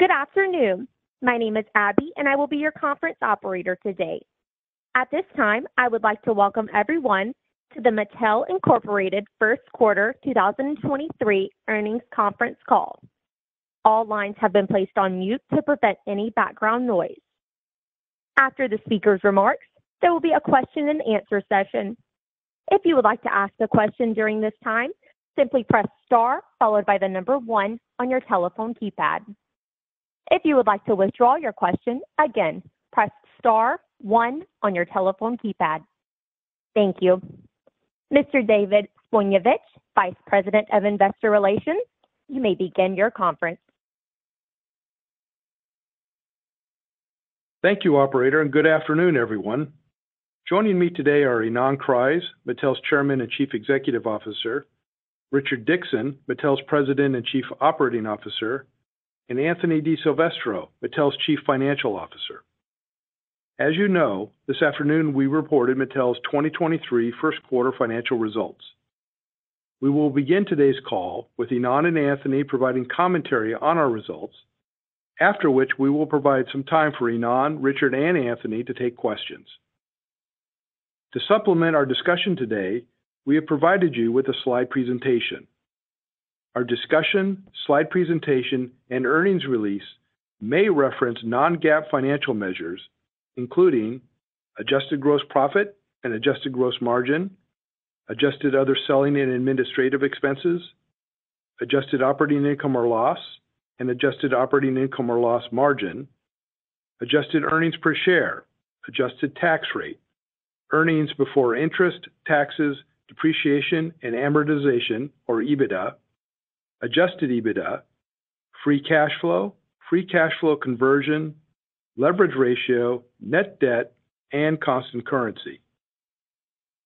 Good afternoon. My name is Abby, and I will be your conference operator today. At this time, I would like to welcome everyone to the Mattel Incorporated First Quarter 2023 Earnings Conference Call. All lines have been placed on mute to prevent any background noise. After the speaker's remarks, there will be a question and answer session. If you would like to ask a question during this time, simply press star followed by the number 1 on your telephone keypad. If you would like to withdraw your question, again, press star 1 on your telephone keypad. Thank you. Mr. David Spojnjevic, Vice President of Investor Relations, you may begin your conference. Thank you, operator, and good afternoon, everyone. Joining me today are Ynon Kreiz, Mattel's Chairman and Chief Executive Officer, Richard Dickson, Mattel's President and Chief Operating Officer, and Anthony DiSilvestro, Mattel's Chief Financial Officer. As you know, this afternoon we reported Mattel's 2023 first quarter financial results. We will begin today's call with Ynon and Anthony providing commentary on our results, after which we will provide some time for Ynon, Richard, and Anthony to take questions. To supplement our discussion today, we have provided you with a slide presentation. Our discussion, slide presentation, and earnings release may reference non-GAAP financial measures, including adjusted gross profit and adjusted gross margin, adjusted other selling and administrative expenses, adjusted operating income or loss, and adjusted operating income or loss margin, adjusted earnings per share, adjusted tax rate, earnings before interest, taxes, depreciation, and amortization, or EBITDA, adjusted EBITDA, free cash flow conversion, leverage ratio, net debt, and constant currency.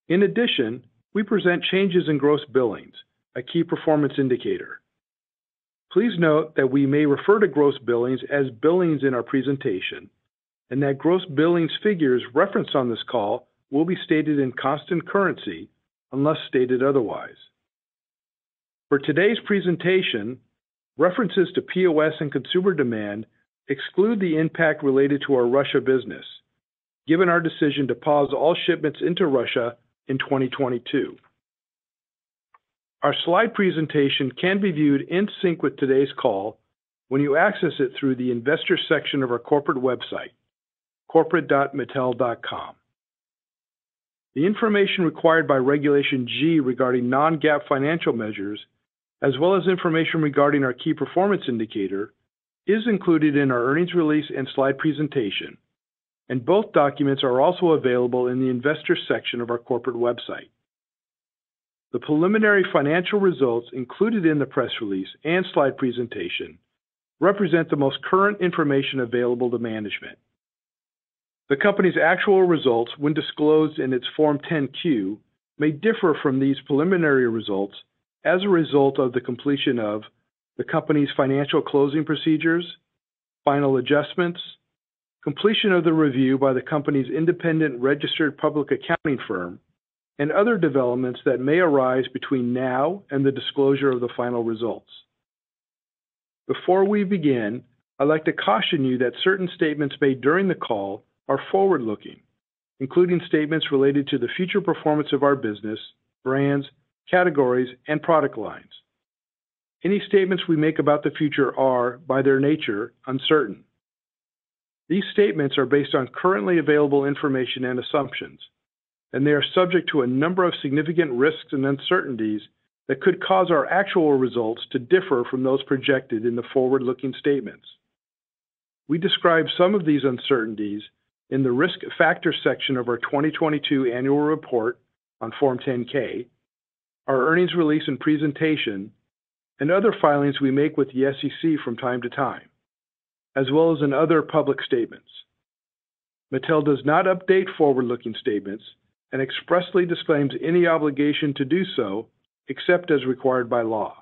In addition, we present changes in gross billings, a key performance indicator. Please note that we may refer to gross billings as billings in our presentation, and that gross billings figures referenced on this call will be stated in constant currency unless stated otherwise. For today's presentation, references to POS and consumer demand exclude the impact related to our Russia business, given our decision to pause all shipments into Russia in 2022. Our slide presentation can be viewed in sync with today's call when you access it through the investor section of our corporate website, corporate.mattel.com. The information required by Regulation G regarding non-GAAP financial measures, as well as information regarding our key performance indicator, is included in our earnings release and slide presentation, and both documents are also available in the investor section of our corporate website. The preliminary financial results included in the press release and slide presentation represent the most current information available to management. The company's actual results, when disclosed in its Form 10-Q, may differ from these preliminary results as a result of the completion of the company's financial closing procedures, final adjustments, completion of the review by the company's independent registered public accounting firm, and other developments that may arise between now and the disclosure of the final results. Before we begin, I'd like to caution you that certain statements made during the call are forward-looking, including statements related to the future performance of our business, brands, categories, and product lines. Any statements we make about the future are, by their nature, uncertain. These statements are based on currently available information and assumptions, and they are subject to a number of significant risks and uncertainties that could cause our actual results to differ from those projected in the forward-looking statements. We describe some of these uncertainties in the Risk Factors section of our 2022 annual report on Form 10-K, our earnings release and presentation, and other filings we make with the SEC from time to time, as well as in other public statements. Mattel does not update forward-looking statements and expressly disclaims any obligation to do so except as required by law.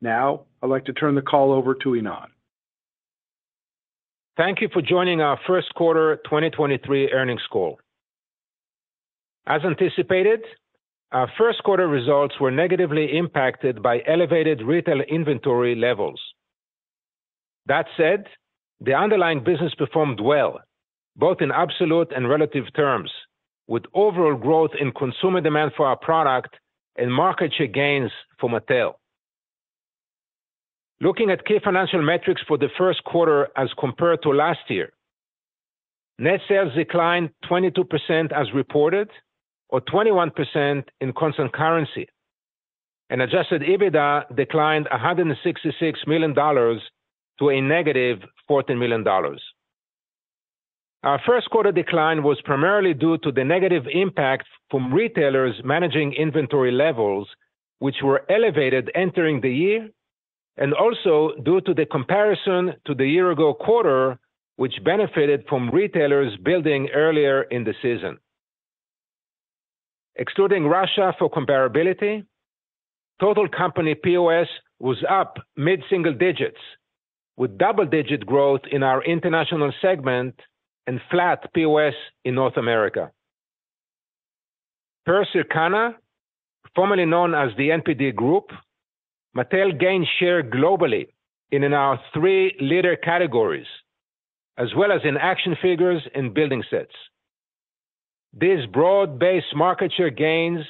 Now, I'd like to turn the call over to Ynon. Thank you for joining our first quarter 2023 earnings call. As anticipated, our first quarter results were negatively impacted by elevated retail inventory levels. That said, the underlying business performed well, both in absolute and relative terms, with overall growth in consumer demand for our product and market share gains for Mattel. Looking at key financial metrics for the first quarter as compared to last year, net sales declined 22% as reported, or 21% in constant currency, and adjusted EBITDA declined $166 million to a negative $14 million. Our first quarter decline was primarily due to the negative impact from retailers managing inventory levels, which were elevated entering the year, and also due to the comparison to the year-ago quarter, which benefited from retailers building earlier in the season. Excluding Russia for comparability, total company POS was up mid-single digits, with double-digit growth in our international segment and flat POS in North America. Per Circana, formerly known as the NPD Group, Mattel gained share globally in our three leader categories, as well as in action figures and building sets. These broad-based market share gains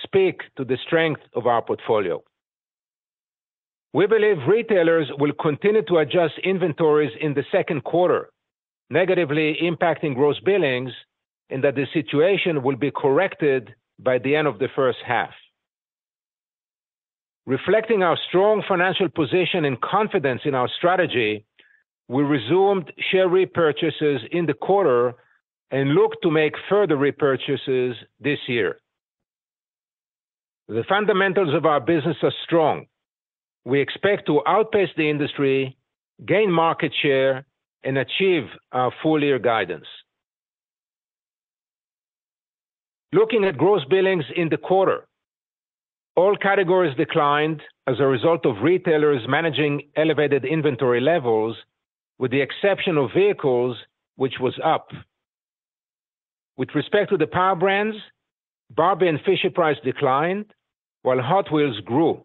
speak to the strength of our portfolio. We believe retailers will continue to adjust inventories in the second quarter, negatively impacting gross billings, and that the situation will be corrected by the end of the first half. Reflecting our strong financial position and confidence in our strategy, we resumed share repurchases in the quarter and look to make further repurchases this year. The fundamentals of our business are strong. We expect to outpace the industry, gain market share, and achieve our full-year guidance. Looking at gross billings in the quarter, all categories declined as a result of retailers managing elevated inventory levels, with the exception of vehicles, which was up. With respect to the power brands, Barbie and Fisher-Price declined, while Hot Wheels grew.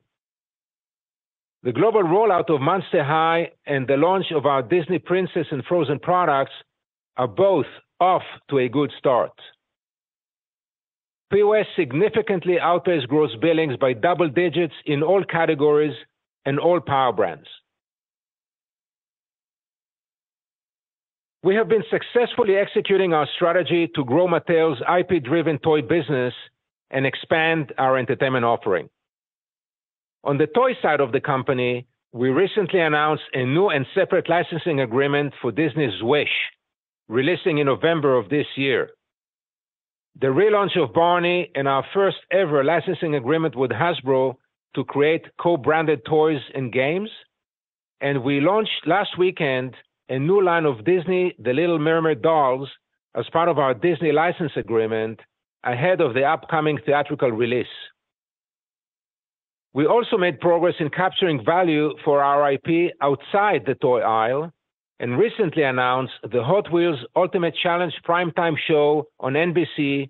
The global rollout of Monster High and the launch of our Disney Princess and Frozen products are both off to a good start. POS significantly outpaced gross billings by double digits in all categories and all power brands. We have been successfully executing our strategy to grow Mattel's IP-driven toy business and expand our entertainment offering. On the toy side of the company, we recently announced a new and separate licensing agreement for Disney's Wish, releasing in November of this year. The relaunch of Barney and our first-ever licensing agreement with Hasbro to create co-branded toys and games, and we launched last weekend a new line of Disney The Little Mermaid dolls as part of our Disney license agreement ahead of the upcoming theatrical release. We also made progress in capturing value for our IP outside the toy aisle and recently announced the Hot Wheels Ultimate Challenge primetime show on NBC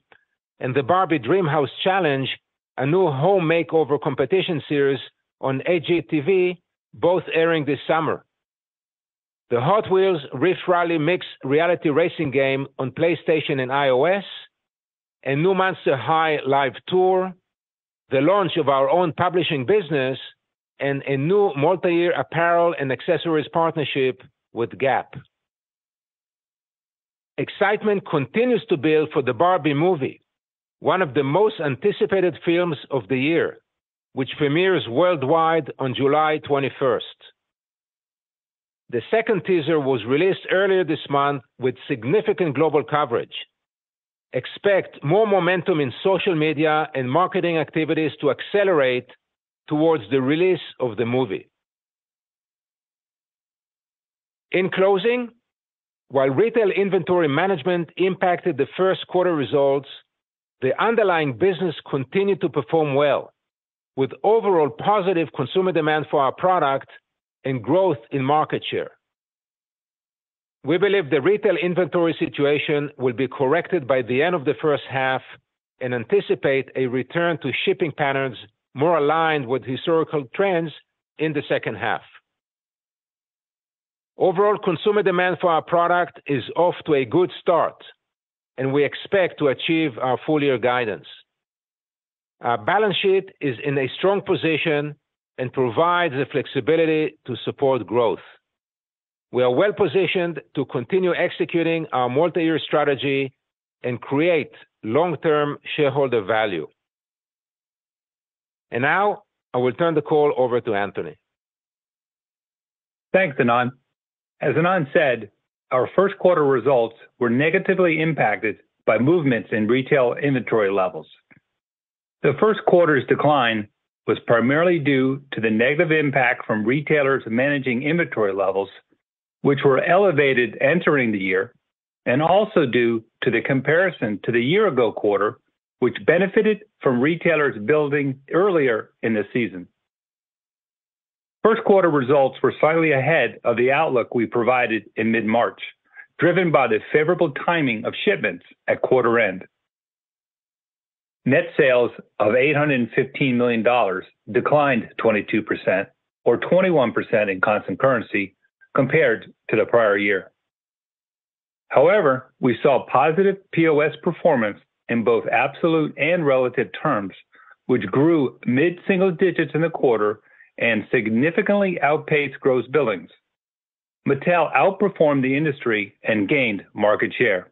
and the Barbie Dreamhouse Challenge, a new home makeover competition series on HGTV, both airing this summer. The Hot Wheels Rift Rally mixed reality racing game on PlayStation and iOS, a new Monster High live tour, the launch of our own publishing business, and a new multi-year apparel and accessories partnership with Gap. Excitement continues to build for the Barbie movie, one of the most anticipated films of the year, which premieres worldwide on July 21st. The second teaser was released earlier this month with significant global coverage. Expect more momentum in social media and marketing activities to accelerate towards the release of the movie. In closing, while retail inventory management impacted the first quarter results, the underlying business continued to perform well, with overall positive consumer demand for our product and growth in market share. We believe the retail inventory situation will be corrected by the end of the first half and anticipate a return to shipping patterns more aligned with historical trends in the second half. Overall consumer demand for our product is off to a good start, and we expect to achieve our full-year guidance. Our balance sheet is in a strong position and provides the flexibility to support growth. We are well-positioned to continue executing our multi-year strategy and create long-term shareholder value. And now, I will turn the call over to Anthony. Thanks, Ynon. As Ynon said, our first quarter results were negatively impacted by movements in retail inventory levels. The first quarter's decline was primarily due to the negative impact from retailers managing inventory levels, which were elevated entering the year, and also due to the comparison to the year-ago quarter, which benefited from retailers building earlier in the season. First quarter results were slightly ahead of the outlook we provided in mid-March, driven by the favorable timing of shipments at quarter end. Net sales of $815 million declined 22%, or 21% in constant currency, compared to the prior year. However, we saw positive POS performance in both absolute and relative terms, which grew mid-single digits in the quarter and significantly outpaced gross billings. Mattel outperformed the industry and gained market share.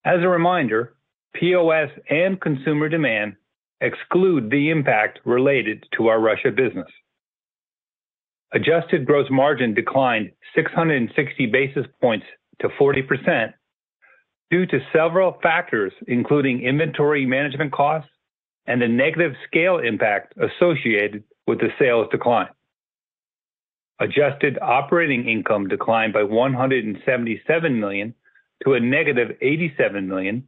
As a reminder, POS and consumer demand exclude the impact related to our Russia business. Adjusted gross margin declined 660 basis points to 40% due to several factors, including inventory management costs and the negative scale impact associated with the sales decline. Adjusted operating income declined by $177 million to a negative $87 million,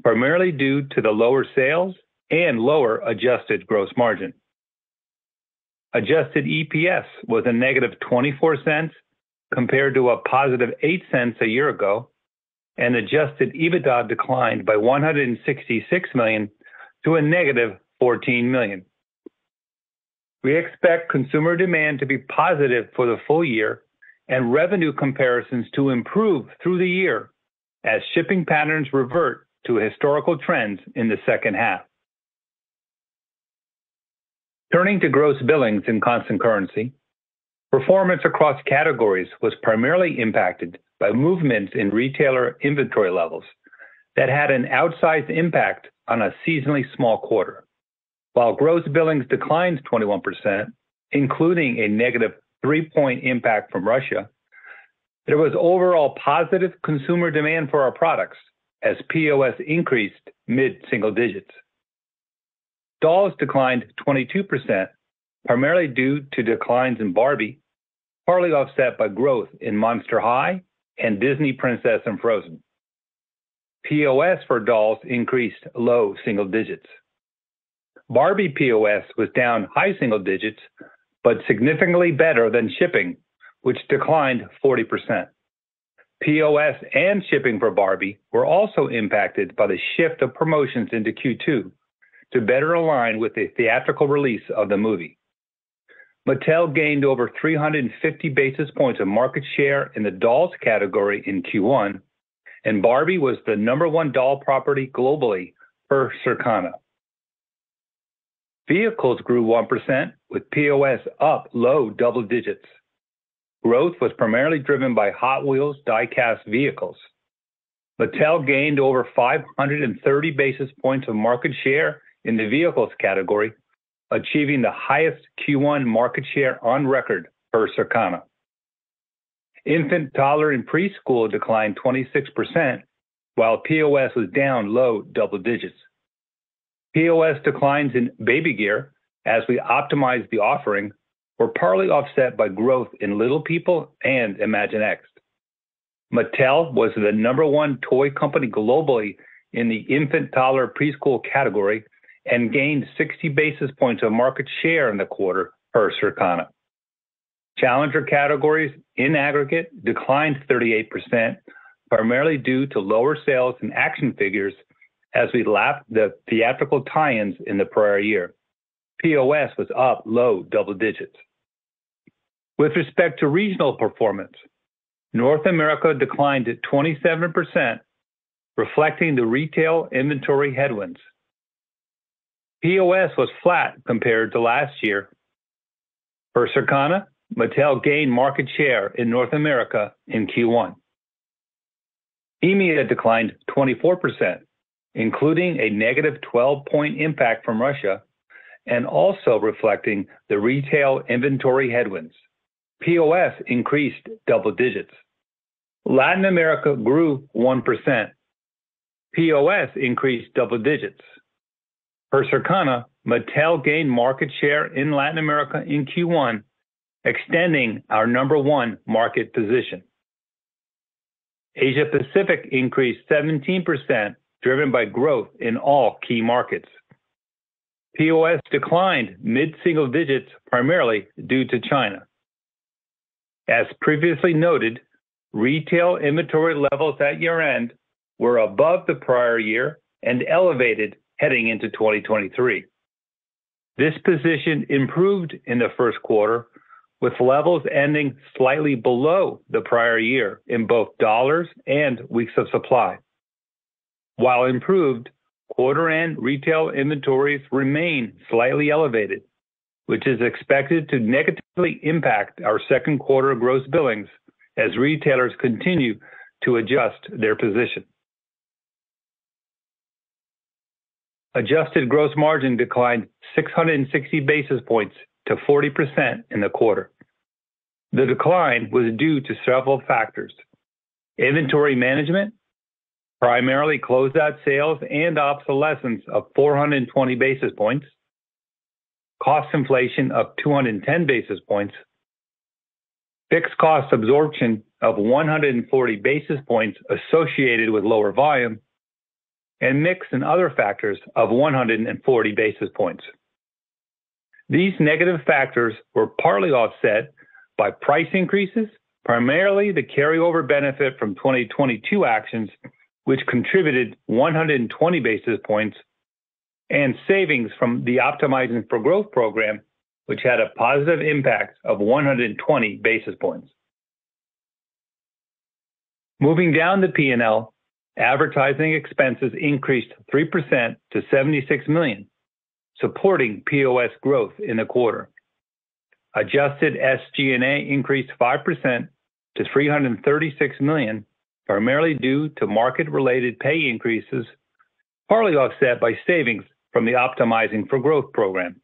primarily due to the lower sales and lower adjusted gross margin. Adjusted EPS was a negative 24 cents compared to a positive 8 cents a year ago, and adjusted EBITDA declined by $166 million to a negative $14 million. We expect consumer demand to be positive for the full year and revenue comparisons to improve through the year as shipping patterns revert to historical trends in the second half. Turning to gross billings in constant currency, performance across categories was primarily impacted by movements in retailer inventory levels that had an outsized impact on a seasonally small quarter. While gross billings declined 21%, including a negative 3-point impact from Russia, there was overall positive consumer demand for our products as POS increased mid-single digits. Dolls declined 22%, primarily due to declines in Barbie, partly offset by growth in Monster High and Disney Princess and Frozen. POS for dolls increased low single digits. Barbie POS was down high single digits, but significantly better than shipping, which declined 40%. POS and shipping for Barbie were also impacted by the shift of promotions into Q2 to better align with the theatrical release of the movie. Mattel gained over 350 basis points of market share in the dolls category in Q1, and Barbie was the number one doll property globally per Circana. Vehicles grew 1%, with POS up low double digits. Growth was primarily driven by Hot Wheels die-cast vehicles. Mattel gained over 530 basis points of market share in the vehicles category, achieving the highest Q1 market share on record per Circana. Infant, toddler, and preschool declined 26%, while POS was down low double digits. POS declines in baby gear, as we optimized the offering, were partly offset by growth in Little People and Imaginext. Mattel was the number one toy company globally in the infant, toddler, preschool category and gained 60 basis points of market share in the quarter per Circana. Challenger categories in aggregate declined 38%, primarily due to lower sales in action figures as we lapped the theatrical tie-ins in the prior year. POS was up low double digits. With respect to regional performance, North America declined 27%, reflecting the retail inventory headwinds. POS was flat compared to last year. Per Circana, Mattel gained market share in North America in Q1. EMEA declined 24%, including a negative 12-point impact from Russia, and also reflecting the retail inventory headwinds. POS increased double digits. Latin America grew 1%. POS increased double digits. Per Circana, Mattel gained market share in Latin America in Q1, extending our number one market position. Asia Pacific increased 17%, driven by growth in all key markets. POS declined mid-single digits, primarily due to China. As previously noted, retail inventory levels at year-end were above the prior year and elevated heading into 2023. This position improved in the first quarter, with levels ending slightly below the prior year in both dollars and weeks of supply. While improved, quarter-end retail inventories remain slightly elevated, which is expected to negatively impact our second quarter gross billings as retailers continue to adjust their position. Adjusted gross margin declined 660 basis points to 40% in the quarter. The decline was due to several factors: inventory management, primarily closeout sales and obsolescence of 420 basis points, cost inflation of 210 basis points, fixed cost absorption of 140 basis points associated with lower volume, and mix and other factors of 140 basis points. These negative factors were partly offset by price increases, primarily the carryover benefit from 2022 actions, which contributed 120 basis points, and savings from the Optimizing for Growth program, which had a positive impact of 120 basis points. Moving down the P&L, advertising expenses increased 3% to $76 million, supporting POS growth in the quarter. Adjusted SG&A increased 5% to $336 million, primarily due to market-related pay increases, partly offset by savings from the Optimizing for Growth program.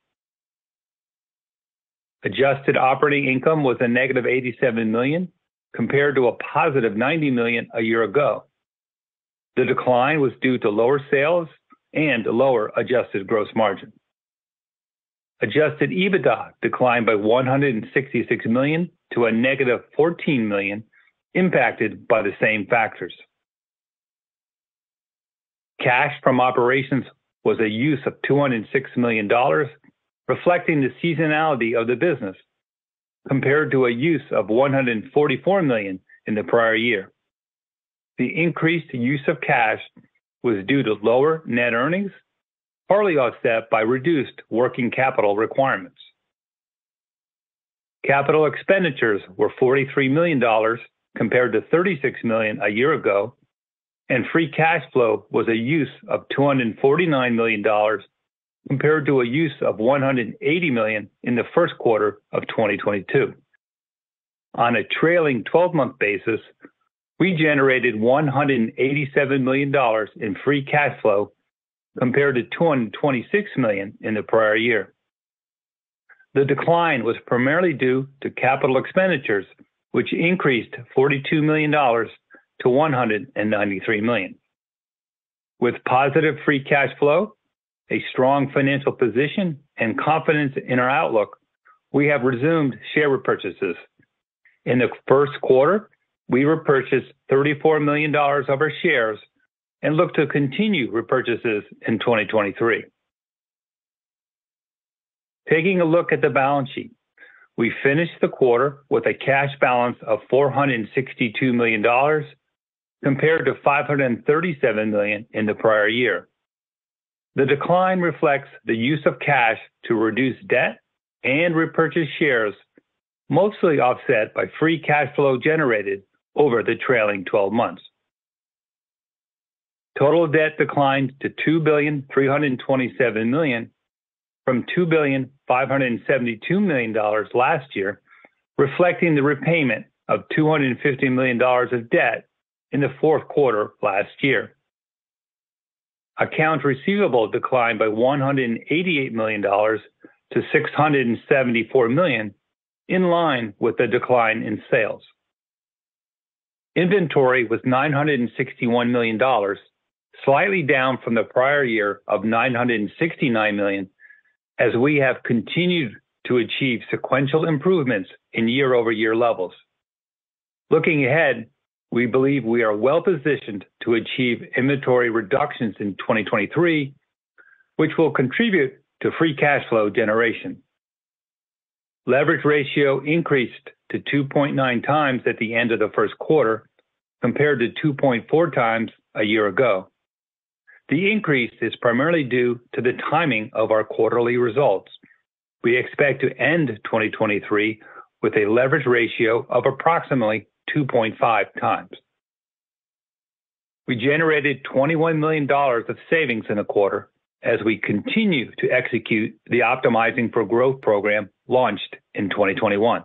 Adjusted operating income was a negative $87 million, compared to a positive $90 million a year ago. The decline was due to lower sales and lower adjusted gross margin. Adjusted EBITDA declined by $166 million to a negative $14 million, impacted by the same factors. Cash from operations was a use of $206 million, reflecting the seasonality of the business, compared to a use of $144 million in the prior year. The increased use of cash was due to lower net earnings, partly offset by reduced working capital requirements. Capital expenditures were $43 million compared to $36 million a year ago, and free cash flow was a use of $249 million compared to a use of $180 million in the first quarter of 2022. On a trailing 12-month basis, we generated $187 million in free cash flow compared to $226 million in the prior year. The decline was primarily due to capital expenditures, which increased $42 million to $193 million. With positive free cash flow, a strong financial position, and confidence in our outlook, we have resumed share repurchases. In the first quarter, we repurchased $34 million of our shares and look to continue repurchases in 2023. Taking a look at the balance sheet, we finished the quarter with a cash balance of $462 million compared to $537 million in the prior year. The decline reflects the use of cash to reduce debt and repurchase shares, mostly offset by free cash flow generated over the trailing 12 months. Total debt declined to $2,327 million from $2,572 million last year, reflecting the repayment of $250 million of debt in the fourth quarter last year. Accounts receivable declined by $188 million to $674 million, in line with the decline in sales. Inventory was $961 million, slightly down from the prior year of $969 million, as we have continued to achieve sequential improvements in year-over-year levels. Looking ahead, we believe we are well-positioned to achieve inventory reductions in 2023, which will contribute to free cash flow generation. Leverage ratio increased to 2.9 times at the end of the first quarter, compared to 2.4 times a year ago. The increase is primarily due to the timing of our quarterly results. We expect to end 2023 with a leverage ratio of approximately 2.5 times. We generated $21 million of savings in a quarter as we continue to execute the Optimizing for Growth program launched in 2021.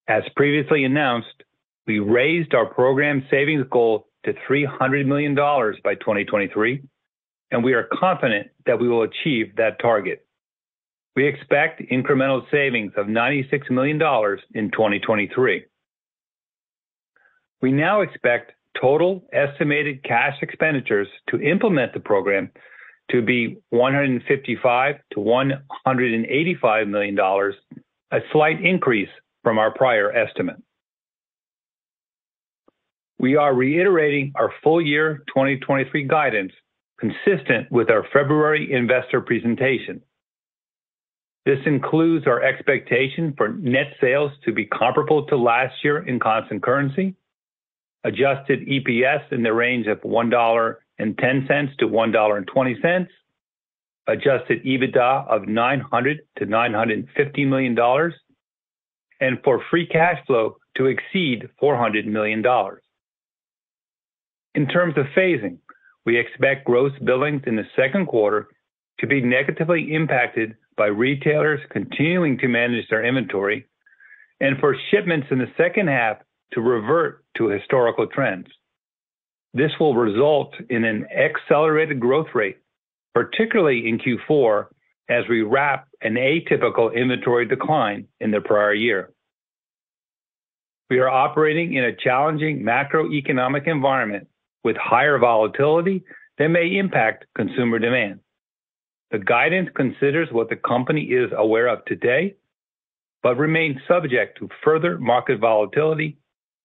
As previously announced, we raised our program savings goal to $300 million by 2023, and we are confident that we will achieve that target. We expect incremental savings of $96 million in 2023. We now expect total estimated cash expenditures to implement the program to be $155 to $185 million, a slight increase from our prior estimate. We are reiterating our full year 2023 guidance consistent with our February investor presentation. This includes our expectation for net sales to be comparable to last year in constant currency, adjusted EPS in the range of $1.10 to $1.20, adjusted EBITDA of $900 to $950 million, and for free cash flow to exceed $400 million. In terms of phasing, we expect gross billings in the second quarter to be negatively impacted by retailers continuing to manage their inventory, and for shipments in the second half to revert to historical trends. This will result in an accelerated growth rate, particularly in Q4, as we wrap an atypical inventory decline in the prior year. We are operating in a challenging macroeconomic environment with higher volatility that may impact consumer demand. The guidance considers what the company is aware of today, but remains subject to further market volatility,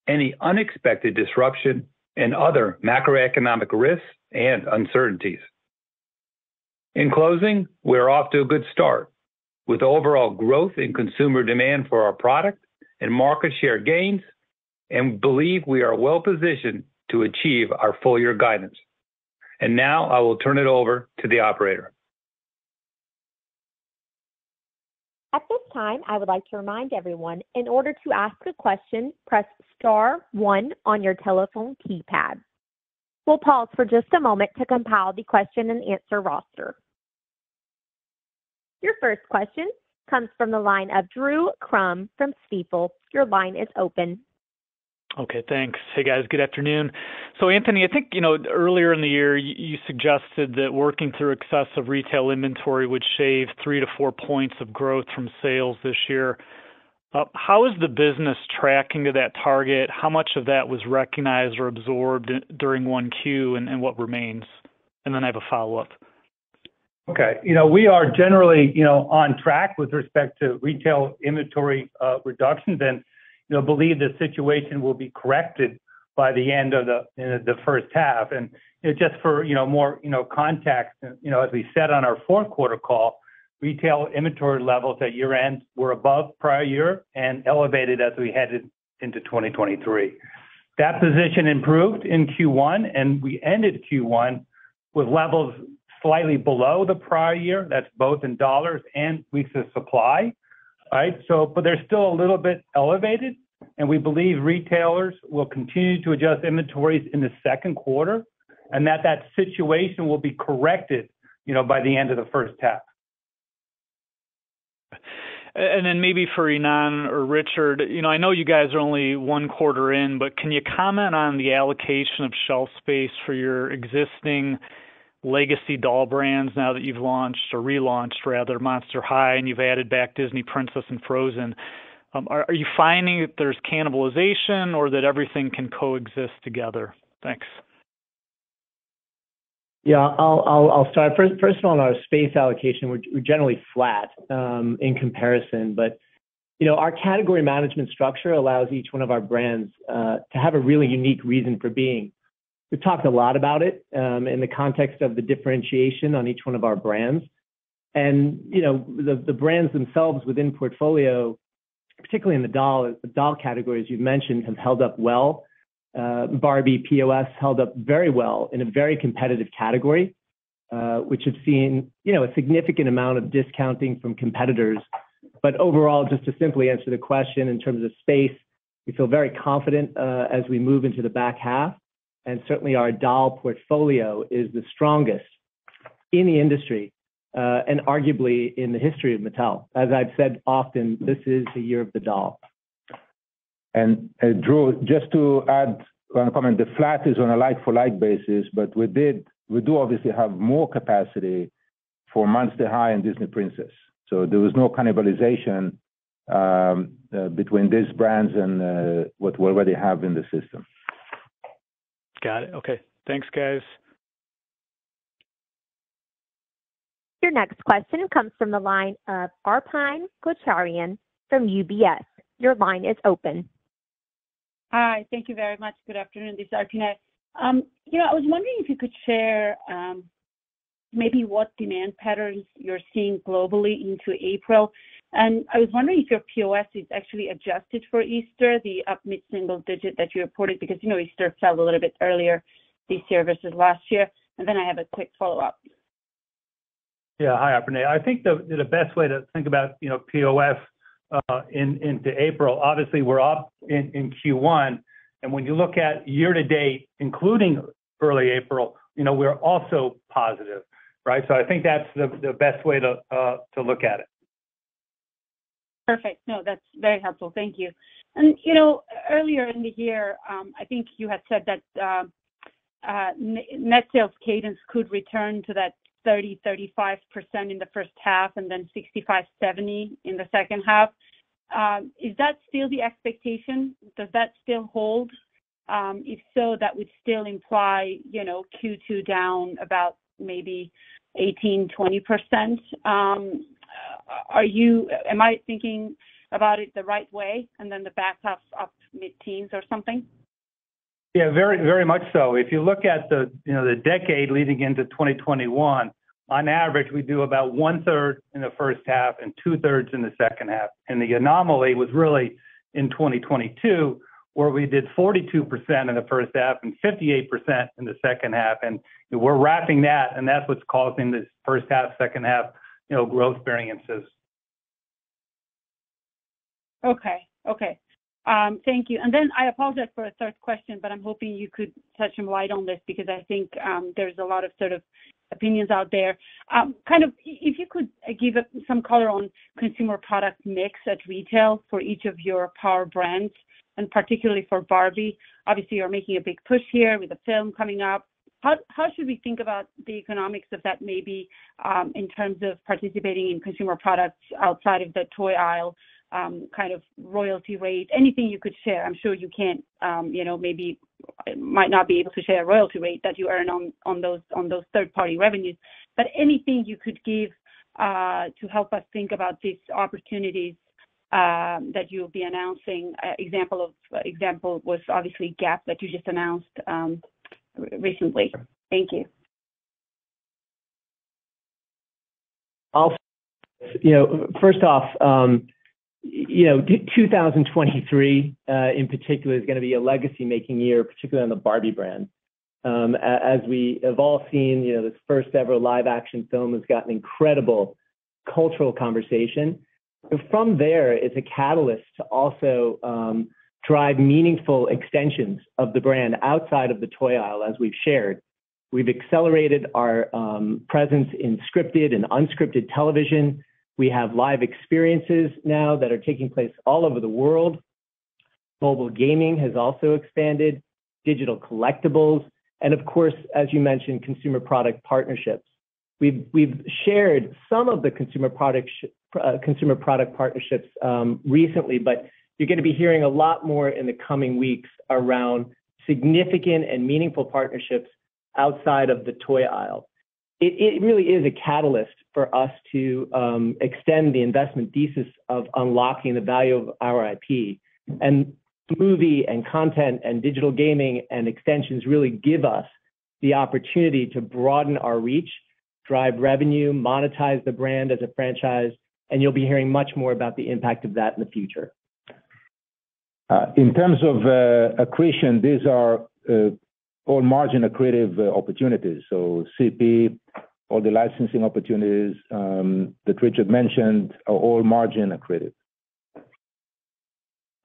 any unexpected disruption, and other macroeconomic risks and uncertainties. In closing, we're off to a good start with overall growth in consumer demand for our product and market share gains, and believe we are well positioned to achieve our full year guidance. And now I will turn it over to the operator. At this time, I would like to remind everyone, in order to ask a question, press star 1 on your telephone keypad. We'll pause for just a moment to compile the question and answer roster. Your first question comes from the line of Drew Crum from Stifel. Your line is open. Okay, thanks. Hey guys, good afternoon. So Anthony, I think, earlier in the year, you suggested that working through excessive retail inventory would shave 3 to 4 points of growth from sales this year. How is the business tracking to that target? How much of that was recognized or absorbed during 1Q and what remains? And then I have a follow-up. Okay. We are generally, on track with respect to retail inventory reductions and, believe the situation will be corrected by the end of the first half. And just for, more, context, as we said on our fourth quarter call, retail inventory levels at year end were above prior year and elevated as we headed into 2023. That position improved in Q1, and we ended Q1 with levels slightly below the prior year. That's both in dollars and weeks of supply. right? But they're still a little bit elevated, and we believe retailers will continue to adjust inventories in the second quarter, and that situation will be corrected, by the end of the first half. And then maybe for Ynon or Richard, I know you guys are only one quarter in, but can you comment on the allocation of shelf space for your existing legacy doll brands now that you've launched or relaunched rather Monster High, and you've added back Disney Princess and Frozen? Are you finding that there's cannibalization or that everything can coexist together? Thanks. Yeah, I'll start. First of all, on our space allocation, we're generally flat in comparison, but our category management structure allows each one of our brands to have a really unique reason for being. We've talked a lot about it in the context of the differentiation on each one of our brands, and the brands themselves within portfolio, particularly in the doll category, as you've mentioned, have held up well. Barbie POS held up very well in a very competitive category, which have seen, a significant amount of discounting from competitors. But overall, just to simply answer the question in terms of space, we feel very confident as we move into the back half. And certainly our doll portfolio is the strongest in the industry and arguably in the history of Mattel. As I've said often, this is the year of the doll. And Drew, just to add one comment, the flat is on a like-for-like basis, but we do obviously have more capacity for Monster High and Disney Princess. So there was no cannibalization between these brands and what we already have in the system. Got it. Okay. Thanks, guys. Your next question comes from the line of Arpine Kocharian from UBS. Your line is open. Hi, thank you very much. Good afternoon. This is Arpine. I was wondering if you could share maybe what demand patterns you're seeing globally into April. And I was wondering if your POS is actually adjusted for Easter, the up mid-single digit that you reported, because, Easter fell a little bit earlier this year versus last year. And then I have a quick follow-up. Yeah, hi, Arpine. I think the best way to think about, POS into April, obviously we're up in Q1. And when you look at year to date, including early April, we're also positive, right? So I think that's the best way to look at it. Perfect. No, that's very helpful. Thank you. And, earlier in the year, I think you had said that net sales cadence could return to that 30-35% in the first half and then 65-70% in the second half. Is that still the expectation? Does that still hold? If so, that would still imply, Q2 down about maybe 18-20%. Am I thinking about it the right way? And then the back half up mid-teens or something? Yeah, very, very much so. If you look at the decade leading into 2021, on average, we do about 1/3 in the first half and 2/3 in the second half. And the anomaly was really in 2022, where we did 42% in the first half and 58% in the second half. And we're wrapping that, and that's what's causing this first half, second half, growth variances. Okay. Thank you. And then I apologize for a third question, but I'm hoping you could shed some light on this because I think there's a lot of sort of opinions out there. If you could give some color on consumer product mix at retail for each of your power brands, and particularly for Barbie. Obviously, you're making a big push here with the film coming up. How should we think about the economics of that maybe in terms of participating in consumer products outside of the toy aisle, kind of royalty rate, anything you could share? I'm sure you can't, maybe might not be able to share a royalty rate that you earn on those third-party revenues, but anything you could give to help us think about these opportunities that you'll be announcing. Example was obviously Gap that you just announced recently. Thank you. First off, 2023 in particular is going to be a legacy-making year, particularly on the Barbie brand. As we have all seen, this first ever live-action film has gotten incredible cultural conversation, From there, it's a catalyst to also drive meaningful extensions of the brand outside of the toy aisle, as we've shared. We've accelerated our presence in scripted and unscripted television. We have live experiences now that are taking place all over the world. Mobile gaming has also expanded, digital collectibles, and of course, as you mentioned, consumer product partnerships. We've shared some of the consumer product partnerships recently, but you're going to be hearing a lot more in the coming weeks around significant and meaningful partnerships outside of the toy aisle. It really is a catalyst for us to extend the investment thesis of unlocking the value of our IP. And movie and content and digital gaming and extensions really give us the opportunity to broaden our reach, drive revenue, monetize the brand as a franchise, and you'll be hearing much more about the impact of that in the future. In terms of accretion, these are all margin accretive opportunities. So CP, all the licensing opportunities that Richard mentioned are all margin accretive.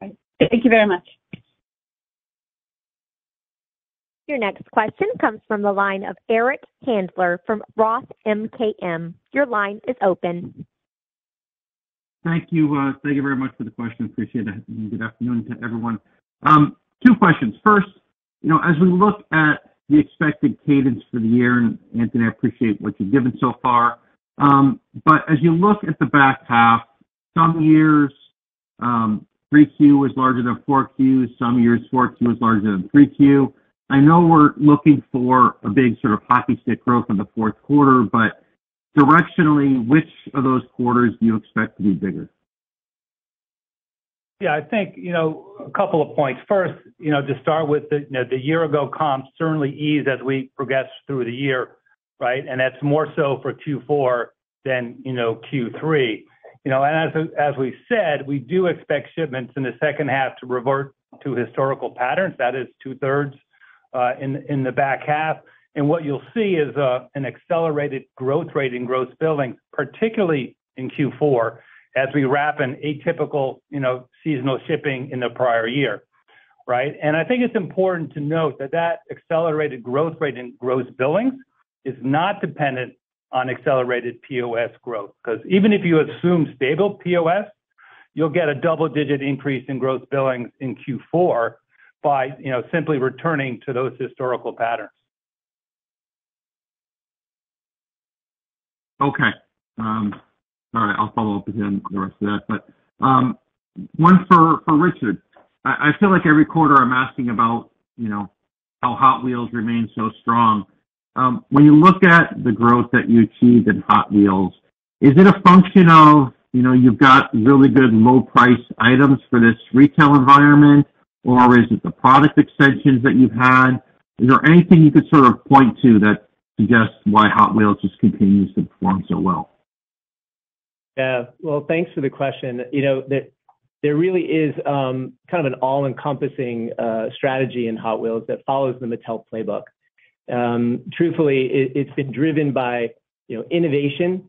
Thank you very much. Your next question comes from the line of Eric Handler from Roth MKM. Your line is open. Thank you. Thank you very much for the question. Appreciate it. Good afternoon to everyone. Two questions. First, as we look at the expected cadence for the year, and Anthony, I appreciate what you've given so far. But as you look at the back half, some years 3Q is larger than 4Q. Some years 4Q is larger than 3Q. I know we're looking for a big sort of hockey stick growth in the fourth quarter, but directionally, which of those quarters do you expect to be bigger? Yeah, I think, a couple of points. First, to start with, the year-ago comps certainly ease as we progress through the year, right? And that's more so for Q4 than, Q3. And as we said, we do expect shipments in the second half to revert to historical patterns. That is 2/3 in the back half. And what you'll see is an accelerated growth rate in gross billings, particularly in Q4, as we wrap an atypical, seasonal shipping in the prior year, right? And I think it's important to note that accelerated growth rate in gross billings is not dependent on accelerated POS growth. Because even if you assume stable POS, you'll get a double-digit increase in gross billings in Q4 by, simply returning to those historical patterns. Okay. All right, I'll follow up with him on the rest of that. But one for Richard. I feel like every quarter I'm asking about, how Hot Wheels remains so strong. When you look at the growth that you achieved in Hot Wheels, is it a function of, you've got really good low-price items for this retail environment, or is it the product extensions that you've had? Is there anything you could sort of point to that suggests why Hot Wheels just continues to perform so well? Yeah, well, thanks for the question. There really is kind of an all-encompassing strategy in Hot Wheels that follows the Mattel playbook. Truthfully, it's been driven by innovation,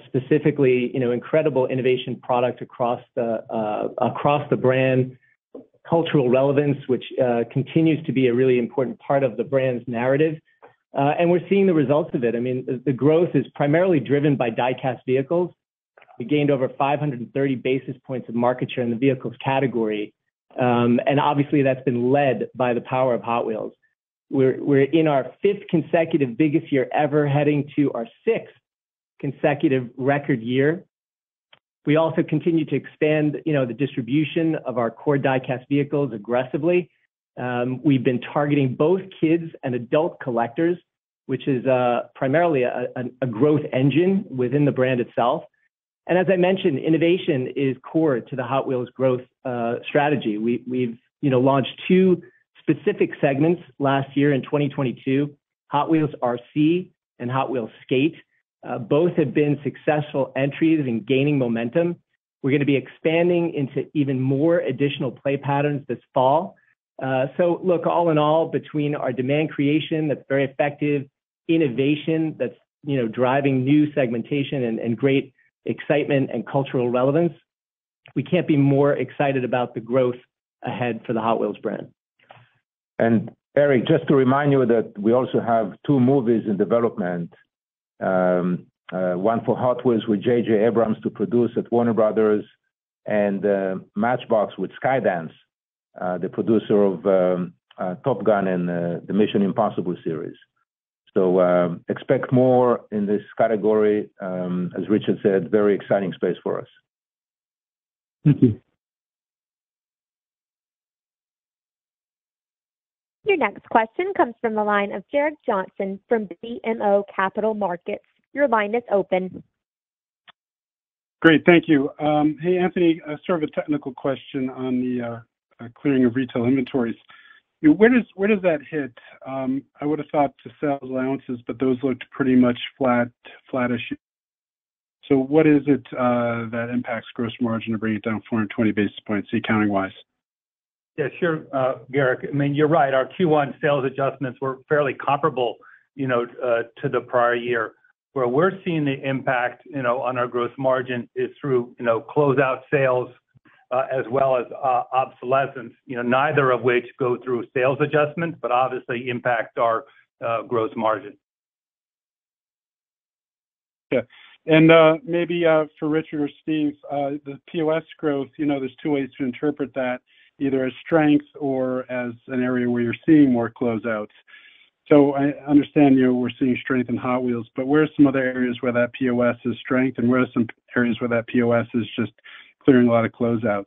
specifically incredible innovation product across the brand, cultural relevance, which continues to be a really important part of the brand's narrative, and we're seeing the results of it. I mean, the growth is primarily driven by die-cast vehicles. We gained over 530 basis points of market share in the vehicles category, and obviously that's been led by the power of Hot Wheels. We're in our 5th consecutive biggest year ever, heading to our 6th consecutive record year. We also continue to expand, the distribution of our core die-cast vehicles aggressively. We've been targeting both kids and adult collectors, which is primarily a growth engine within the brand itself. And as I mentioned, innovation is core to the Hot Wheels growth strategy. We've launched 2 specific segments last year in 2022, Hot Wheels RC and Hot Wheels Skate. Both have been successful entries and gaining momentum. We're going to be expanding into even more additional play patterns this fall. So look, all in all, between our demand creation that's very effective, innovation that's driving new segmentation and great excitement, and cultural relevance, we can't be more excited about the growth ahead for the Hot Wheels brand. And Eric, just to remind you that we also have 2 movies in development. One for Hot Wheels with J.J. Abrams to produce at Warner Brothers, and Matchbox with Skydance, the producer of Top Gun and the Mission Impossible series. So expect more in this category. As Richard said, very exciting space for us. Thank you. Your next question comes from the line of Gerrick Johnson from BMO Capital Markets. Your line is open. Great, thank you. Hey, Anthony, sort of a technical question on the clearing of retail inventories. Where does that hit? I would have thought to sales allowances, but those looked pretty much flattish. So what is it that impacts gross margin to bring it down 420 basis points, accounting-wise? Yeah, sure, Garrick. I mean, you're right. Our Q1 sales adjustments were fairly comparable, to the prior year. Where we're seeing the impact, on our gross margin is through, closeout sales, as well as obsolescence. Neither of which go through sales adjustments, but obviously impact our gross margin. Yeah, and maybe for Richard or Steve, the POS growth. There's 2 ways to interpret that, either as strength or as an area where you're seeing more closeouts. So I understand, we're seeing strength in Hot Wheels, but where are some other areas where that POS is strength, and where are some areas where that POS is just clearing a lot of closeouts?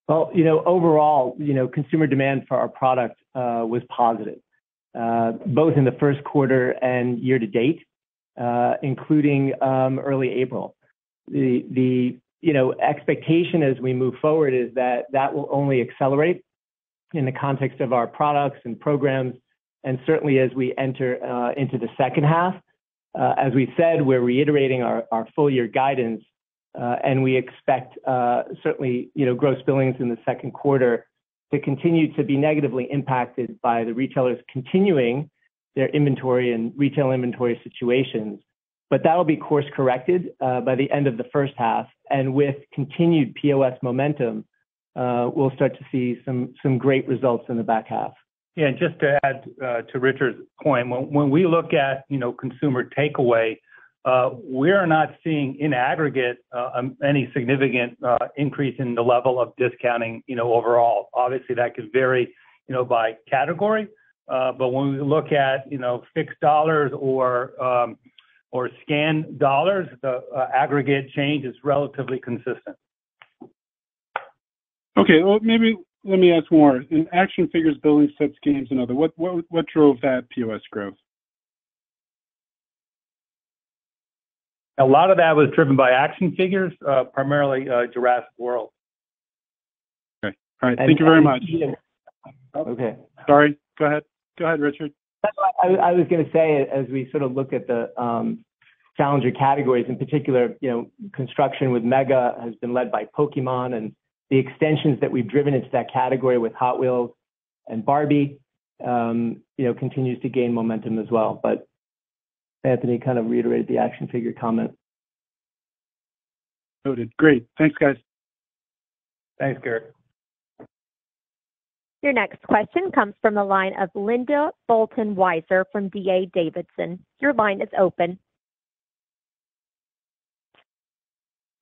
Well, overall, consumer demand for our product was positive, both in the first quarter and year to date, including early April. The expectation as we move forward is that will only accelerate in the context of our products and programs, and certainly as we enter into the second half. As we said, we're reiterating our full year guidance, and we expect certainly gross billings in the second quarter to continue to be negatively impacted by the retailers continuing their inventory and retail inventory situations. But that'll be course corrected by the end of the first half, and with continued POS momentum, we'll start to see some great results in the back half. Yeah, and just to add to Richard's point, when we look at consumer takeaway, we are not seeing in aggregate any significant increase in the level of discounting overall. Obviously, that could vary by category, but when we look at fixed dollars or scan dollars, the aggregate change is relatively consistent. Okay, well, maybe let me ask more. In action figures, building sets, games, and other, what drove that POS growth? A lot of that was driven by action figures, primarily Jurassic World. Okay, all right. Thank you very much. Okay. Sorry. Go ahead, Richard. I was going to say, as we sort of look at the challenger categories, in particular, construction with Mega has been led by Pokemon, and the extensions that we've driven into that category with Hot Wheels and Barbie, continues to gain momentum as well. But Anthony kind of reiterated the action figure comment. Noted. Great. Thanks, guys. Thanks, Garrett. Your next question comes from the line of Linda Bolton Weiser from D.A. Davidson. Your line is open.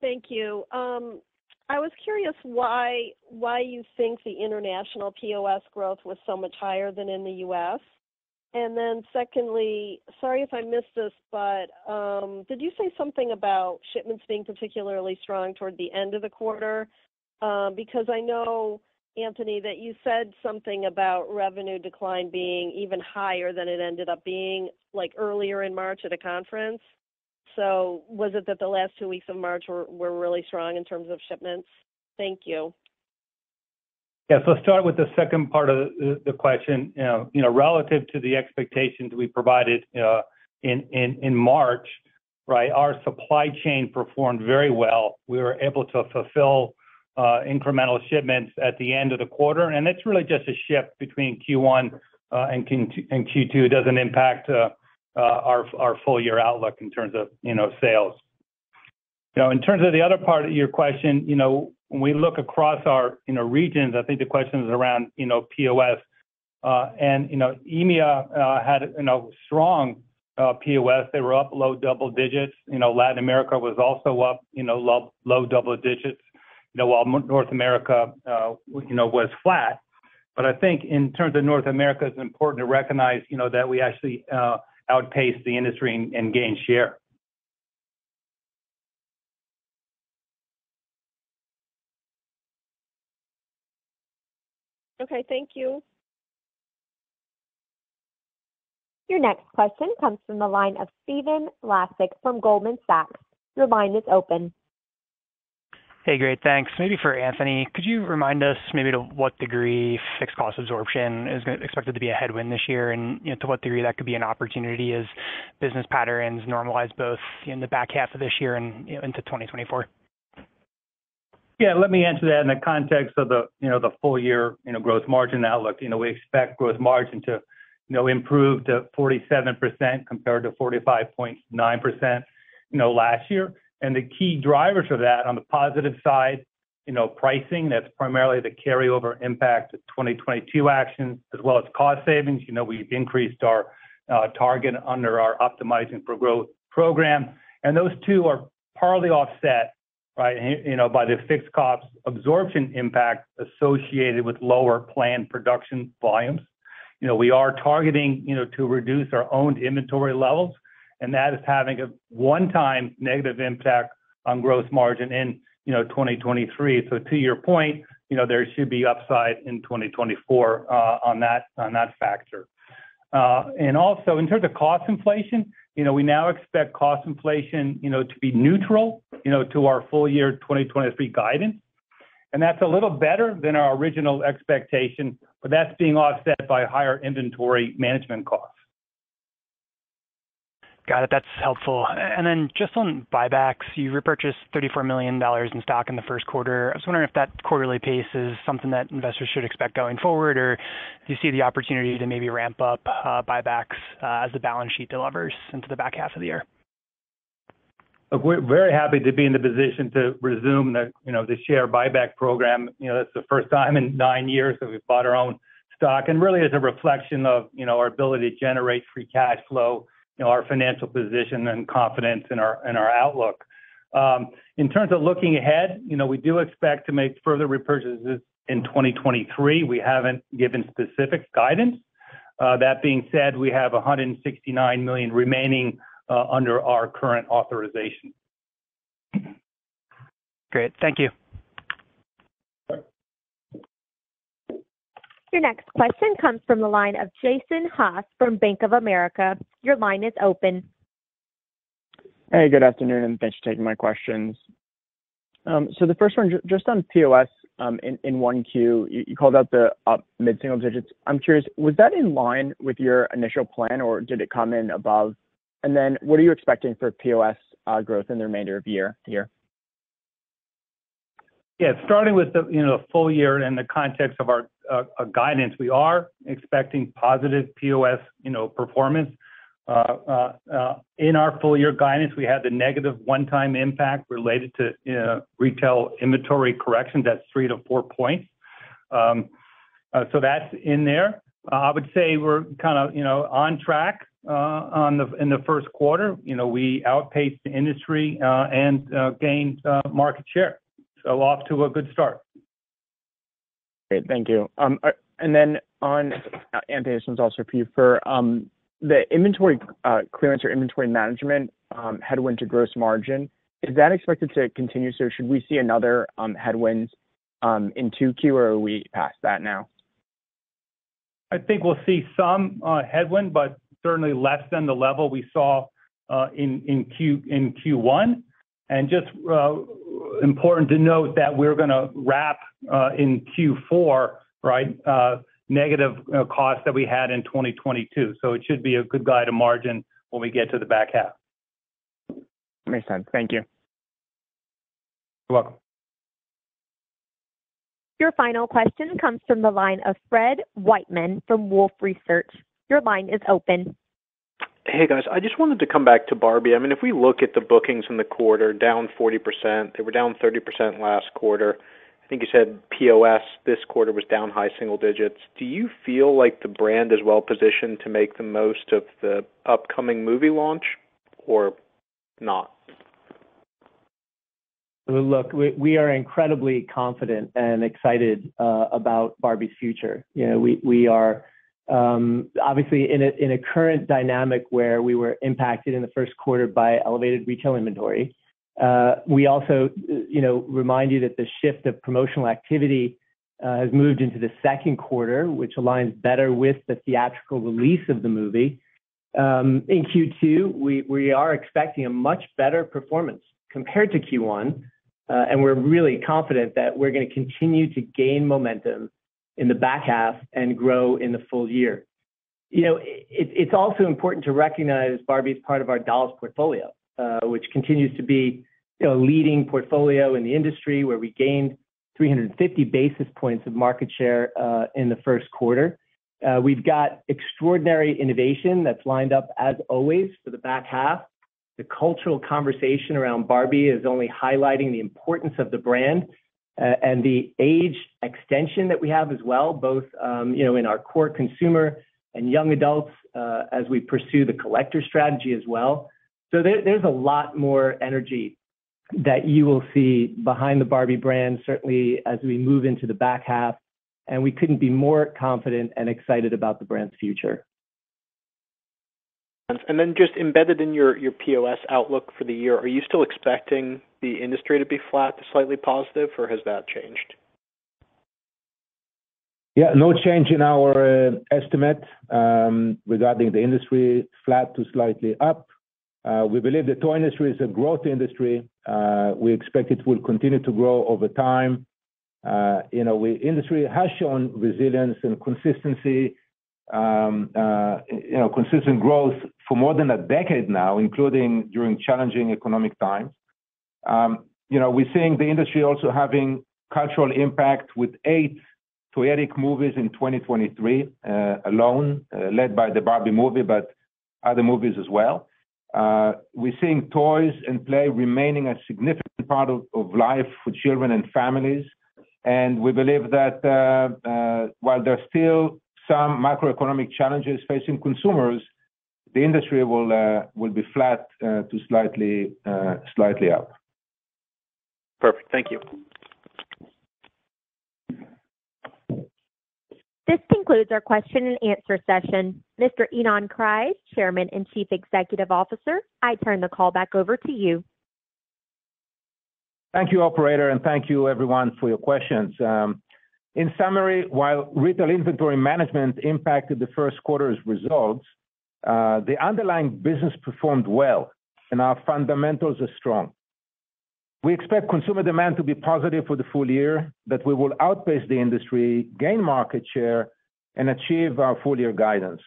Thank you. I was curious why you think the international POS growth was so much higher than in the U.S. And then secondly, sorry if I missed this, but did you say something about shipments being particularly strong toward the end of the quarter? Because I know, Anthony, that you said something about revenue decline being even higher than it ended up being, like earlier in March at a conference. So was it that the last 2 weeks of March were really strong in terms of shipments? Thank you. Yeah, so start with the second part of the question. Relative to the expectations we provided in March, right? Our supply chain performed very well. We were able to fulfill incremental shipments at the end of the quarter, and it's really just a shift between Q1 and Q2. It doesn't impact our full year outlook in terms of, sales. In terms of the other part of your question, when we look across our, regions, I think the question is around, POS. And, EMEA had, strong POS. They were up low double digits. Latin America was also up, low double digits, while North America, was flat. But I think in terms of North America, it's important to recognize, that we actually outpaced the industry and gained share. Okay, thank you. Your next question comes from the line of Stephen Laszczyk from Goldman Sachs. Your line is open. Hey, great, thanks. Maybe for Anthony, could you remind us maybe to what degree fixed cost absorption is expected to be a headwind this year, and to what degree that could be an opportunity as business patterns normalize both in the back half of this year and into 2024? Yeah, let me answer that in the context of the, the full year, gross margin outlook. We expect gross margin to, improve to 47% compared to 45.9%, last year. And the key drivers of that on the positive side, pricing, that's primarily the carryover impact of 2022 actions, as well as cost savings. We've increased our target under our Optimizing for Growth program, and those two are partly offset, right, by the fixed cost absorption impact associated with lower planned production volumes. We are targeting, to reduce our owned inventory levels, and that is having a one-time negative impact on gross margin in, 2023. So to your point, there should be upside in 2024 on that factor. And also in terms of cost inflation, we now expect cost inflation, to be neutral, to our full year 2023 guidance. And that's a little better than our original expectation, but that's being offset by higher inventory management costs. Got it. That's helpful. And then just on buybacks, you repurchased $34 million in stock in the first quarter. I was wondering if that quarterly pace is something that investors should expect going forward, or do you see the opportunity to maybe ramp up buybacks as the balance sheet delivers into the back half of the year? Look, we're very happy to be in the position to resume the share buyback program. That's the first time in 9 years that we've bought our own stock, and really is a reflection of, our ability to generate free cash flow, our financial position and confidence in our outlook. In terms of looking ahead, we do expect to make further repurchases in 2023. We haven't given specific guidance. That being said, we have $169 million remaining under our current authorization. Great. Thank you. Your next question comes from the line of Jason Haas from Bank of America. Your line is open. Hey, good afternoon, and thanks for taking my questions. So the first one, just on POS, in 1Q, you called out the up mid-single digits. I'm curious, was that in line with your initial plan, or did it come in above? And then what are you expecting for POS growth in the remainder of the year here? Yeah, starting with the full year in the context of our guidance, we are expecting positive POS performance. In our full year guidance, we had the negative one-time impact related to retail inventory corrections. That's 3 to 4 points. So that's in there. I would say we're kind of on track in the first quarter. We outpaced the industry and gained market share. So off to a good start. Great, thank you. And then on Anthony, this one's also for you. For the inventory clearance or inventory management headwind to gross margin, is that expected to continue? So should we see another headwind in 2Q, or are we past that now? I think we'll see some headwind, but certainly less than the level we saw in Q1. And just important to note that we're going to wrap in Q4, right, negative costs that we had in 2022. So it should be a good guide to margin when we get to the back half. Makes sense. Thank you. You're welcome. Your final question comes from the line of Fred Wightman from Wolfe Research. Your line is open. Hey guys, I just wanted to come back to Barbie. I mean, if we look at the bookings in the quarter, down 40%, they were down 30% last quarter. I think you said POS this quarter was down high single digits. Do you feel like the brand is well positioned to make the most of the upcoming movie launch or not? Look, we are incredibly confident and excited about Barbie's future. You know, we are obviously in a current dynamic where we were impacted in the first quarter by elevated retail inventory. We also, remind you that the shift of promotional activity has moved into the second quarter, which aligns better with the theatrical release of the movie. In Q2, we are expecting a much better performance compared to Q1, and we're really confident that we're going to continue to gain momentum in the back half and grow in the full year. You know, it's also important to recognize Barbie is part of our dolls portfolio, which continues to be, a leading portfolio in the industry, where we gained 350 basis points of market share in the first quarter. We've got extraordinary innovation that's lined up, as always, for the back half. The cultural conversation around Barbie is only highlighting the importance of the brand and the age extension that we have as well, both in our core consumer and young adults as we pursue the collector strategy as well. So there's a lot more energy that you will see behind the Barbie brand, certainly as we move into the back half, and we couldn't be more confident and excited about the brand's future. And then just embedded in your POS outlook for the year, are you still expecting the industry to be flat to slightly positive, or has that changed? Yeah, no change in our estimate regarding the industry, flat to slightly up. We believe the toy industry is a growth industry. We expect it will continue to grow over time. Industry has shown resilience and consistency, consistent growth for more than a decade now, including during challenging economic times. We're seeing the industry also having cultural impact with 8 toyetic movies in 2023 alone, led by the Barbie movie, but other movies as well. We're seeing toys and play remaining a significant part of life for children and families. And we believe that while there's still some macroeconomic challenges facing consumers, the industry will be flat to slightly up. Perfect. Thank you. This concludes our question and answer session. Mr. Ynon Kreiz, Chairman and Chief Executive Officer, I turn the call back over to you. Thank you, operator, and thank you, everyone, for your questions. In summary, while retail inventory management impacted the first quarter's results, the underlying business performed well, and our fundamentals are strong. We expect consumer demand to be positive for the full year, that we will outpace the industry, gain market share, and achieve our full-year guidance.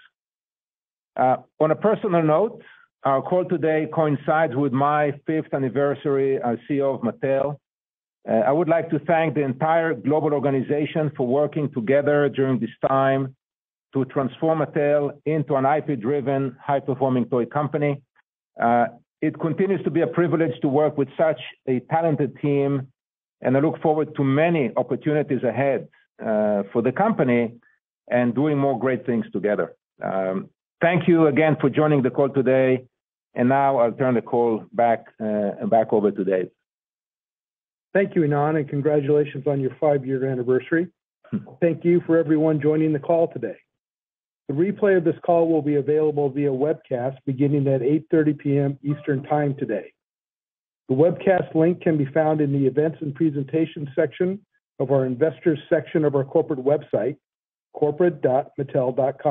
On a personal note, our call today coincides with my 5th anniversary as CEO of Mattel. I would like to thank the entire global organization for working together during this time to transform Mattel into an IP-driven, high-performing toy company. It continues to be a privilege to work with such a talented team, and I look forward to many opportunities ahead for the company and doing more great things together. Thank you again for joining the call today, and now I'll turn the call back over to Dave. Thank you, Ynon, and congratulations on your 5-year anniversary. Thank you for everyone joining the call today. The replay of this call will be available via webcast beginning at 8:30 p.m. Eastern Time today. The webcast link can be found in the Events and Presentations section of our Investors section of our corporate website, corporate.mattel.com.